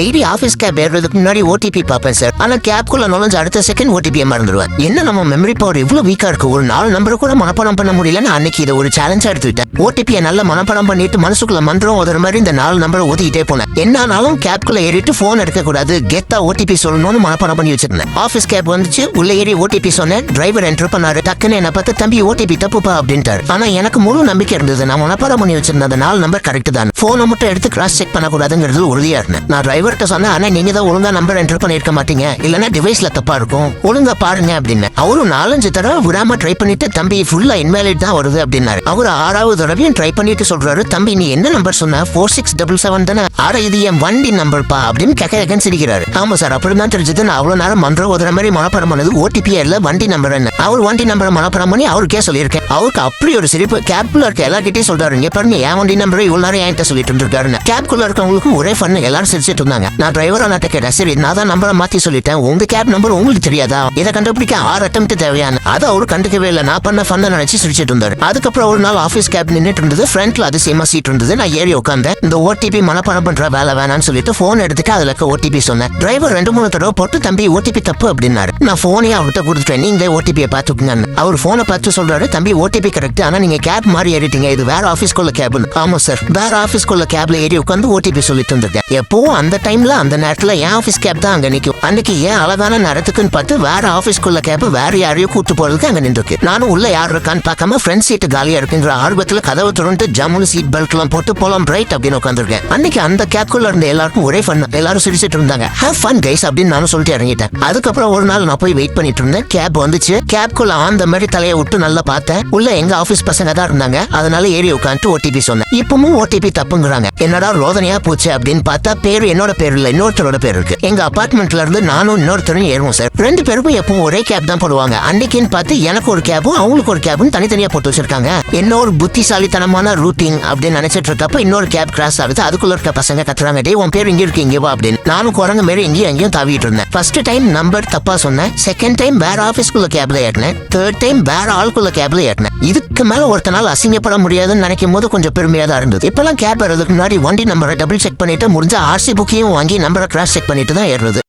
Daily office gap ஏறதுக்கு முன்னாடி OTP பார்ப்பேன் sir. ஆனா கேப்குள்ள நுழைஞ்சு அடுத்த செகண்ட் ஓடிபி மறந்துடுவேன். என்ன நம்ம மெமரி பவர் இவ்வளவு வீக்கா இருக்கு, ஒரு 4 நம்பரை கூட மனப்பாடம் பண்ண முடியலன்னு அன்னைக்கு இதை ஒரு சேலஞ்சா எடுத்துக்கிட்டேன். ஓடிபியை நல்லா மனப்பாடம் பண்ணிட்டு மனசுக்குள்ள மந்திரம் ஓதுற மாதிரி இந்த 4 நம்பரை ஓதிக்கிட்டே போனேன். என்னாலும் கேப்குள்ள ஏறிட்டு போன் எடுக்க கூடாது, கெத்தா ஓடிபி சொல்லணும்னு மனப்பாடம் பண்ணி வச்சிருந்தேன். ஆபீஸ் கேப் வந்துச்சு, உள்ள ஏறி ஓடிபி சொன்னேன். டிரைவர் என்டர் பண்ணாரு. டக்குன்னு என்ன பார்த்து தம்பி ஓடிபி தப்புப்பா அப்படின்ட்டாரு. ஆனா எனக்கு முழு நம்பிக்கை இருந்தது, நான் மனப்பாடம் பண்ணி வச்சிருந்த அந்த 4 நம்பர் கரெக்ட் தான். போனை மட்டும் எடுத்து கிராஸ் செக் பண்ணக்கூடாதுங்கிறது உறுதியா இருந்தேன். நான் டிரைவர்கிட்ட சொன்னேன், ஆனா நீங்க தான் ஒழுங்கா நம்பர் என்டர் பண்ணிருக்க மாட்டீங்க, இல்லன்னா டிவைஸ்ல தப்பா இருக்கும், ஒழுங்கா பாருங்க அப்படின்னு. அவரும் 4-5 தடவை விடாம ட்ரை பண்ணிட்டு தம்பி ஃபுல்லா இன்வேலிட் தான் வருது அப்படின்னாரு. அவரு 6வது தடவையும் ட்ரை பண்ணிட்டு சொல்றாரு, தம்பி நீ என்ன நம்பர் சொன்ன, 4677 தானே, ஆனா இது என் வண்டி நம்பர் பா அப்படின்னு கேட்க சிரிக்கிறாரு. ஆமா சார் அப்படிதான் தெரிஞ்சது, நான் அவ்வளவு நேரம் மந்திரம் ஓதுற மாதிரி மனப்பாடம் பண்ணது ஓடிபி இல்ல வண்டி நம்பர். என்ன அவர் வண்டி நம்பரை மனப்பாடம் பண்ணி அவருக்கே சொல்லியிருக்கேன். அவருக்கு அப்படி ஒரு சிரிப்பு. கேப்ல இருக்க எல்லார்கிட்டயும் சொல்றாரு, இங்க பாருங்க என் வண்டி நம்பரை இவ்வளவு நேரம் என்கிட்ட சொல்லிட்டு இருக்காருன்னு. கேப்குள்ள இருக்கவங்களுக்கும் ஒரே ஃபன், எல்லாரும் சிரிச்சிட்டு இருந்தாங்க. நான் டிரைவர் அண்ணாட்ட கேட்டேன், சரி நான் தான் நம்பரை மாத்தி சொல்லிட்டேன், உங்க கேப் நம்பர் உங்களுக்கு தெரியாதா, இதை கண்டுபிடிக்க 6 அட்டெம்ப்ட் தேவையான, அதை அவரு கண்டுக்கவே இல்லை. நான் பண்ண ஃபன்ன நினைச்சு சிரிச்சிட்டு இருந்தாரு. அதுக்கப்புறம் ஒரு நாள் ஆபீஸ் கேப் நின்றுட்டு இருந்தது, ஃப்ரண்ட்ல அதிசயமா சீட் இருந்தது. நான் ஏறி உட்காந்தேன். இந்த ஓடிபி மனப்பாடம் பண்ற வேலை வேணான்னு சொல்லிட்டு போன் எடுத்துட்டு அதுல ஓடிபி சொன்னேன். டிரைவர் 2-3 தடவை போட்டு தம்பி ஓடிபி தப்பு அப்படின்னாரு. நான் போனே அவர்கிட்ட கொடுத்துட்டேன், நீங்களே ஓடிபியை பாத்துக்கங்க. அவர் போனை பார்த்து சொல்றாரு, தம்பி ஓடிபி கரெக்ட், ஆனா நீங்க கேப் மாதிரி ஏறிட்டீங்க, இது வேற ஆபீஸ்க்குள்ள கேப். ஆமா சார், வேற ஆபீஸ்க்குள்ள கேப்ல ஏறி உட்காந்து ஓடிபி சொல்லிட்டு இருந்திருக்கேன். எப்பவும் அந்த டைம்ல அந்த நேரத்துல என் ஆபீஸ் கேப் தான் அங்க நிக்கும். அன்னைக்கு ஏன் அழகான நேரத்துக்குன்னு பார்த்து வேற ஆபீஸ்க்குள்ள கேப் வேற யாரையும் கூட்டு போறதுக்கு அங்க நின்றுருக்கு. நானும் உள்ள யார் இருக்கான்னு பார்க்காம ஃப்ரண்ட் சீட் காலியா இருக்குங்கிற ஆர்வத்துல கதவை திறந்து ஜம்முன்னு சீட் பெல்ட் எல்லாம் போட்டு போலாம் பிரைட் அப்படின்னு உட்காந்துருக்கேன். அன்னைக்கு அந்த கேப்குள்ள இருந்த எல்லாருக்கும் ஒரே ஃபன், எல்லாரும் சிரிச்சிட்டு இருந்தாங்க. ஹேவ் ஃபன் கைஸ் அப்படின்னு நானும் சொல்லிட்டு இறங்கிட்டேன். அதுக்கப்புறம் ஒரு நாள் நான் போய் வெயிட் பண்ணிட்டு இருந்தேன். கேப் வந்துச்சு. கேப்குள்ள அந்த மாதிரி தலையை விட்டு நல்லா பார்த்தேன். உள்ள எங்க ஆபீஸ் பசங்க தான் இருந்தாங்க. அதனால ஏறி உட்காந்து ஓடிபி சொன்னேன். இப்பவும் ஓடிபி தப்புங்கிறாங்க. என்னடா ரோதனையா போச்சு அப்படின்னு பார்த்தா பேரு என்னோட பேர் இல்ல, இன்னொருத்தரோட பேர் இருக்கு. எங்க அபார்ட்மெண்ட்ல இருந்து நானும் இன்னொருத்தரும் ஏறுவோம் சார். 2 பேருக்கும் எப்பவும் ஒரே கேப் தான் போடுவாங்க. அன்னைக்குன்னு பார்த்து எனக்கு ஒரு கேபும் அவங்களுக்கு ஒரு கேபும் தனித்தனியா போட்டு வச்சிருக்காங்க. என்ன ஒரு புத்திசாலித்தனமான ரூட்டிங் அப்படின்னு நினைச்சிட்டு இருக்கப்ப இன்னொரு கேப் கிராஸ் ஆகுது. அதுக்குள்ள இருக்க பசங்க கத்துறாங்க, டே உன் பேர் இங்க இருக்கு இங்க வா அப்படின்னு. நானும் குரங்கு மாரி எங்கேயும் தாவிட்டு இருந்தேன். ஃபர்ஸ்ட் டைம் நம்பர் தப்பா சொன்னேன், செகண்ட் டைம் வேற ஆபீஸ்க்குள்ள கேப்ல ஏறினேன், தேர்ட் டைம் வேற ஆளுக்குள்ள கேப்ல ஏறினேன். இதுக்கு மேல ஒருத்தனால அசிங்கப்பட முடியாதுன்னு நினைக்கும் போது கொஞ்சம் பெருமையா தான் இருந்தது. இப்பெல்லாம் கேப் ஏறதுக்கு முன்னாடி வண்டி நம்பரை டபுள் செக் பண்ணிட்டு முடிஞ்ச ஆர்சி புக்கையும் வாங்கி நம்பரை கிராஸ் செக் பண்ணிட்டு தான் ஏறுறது.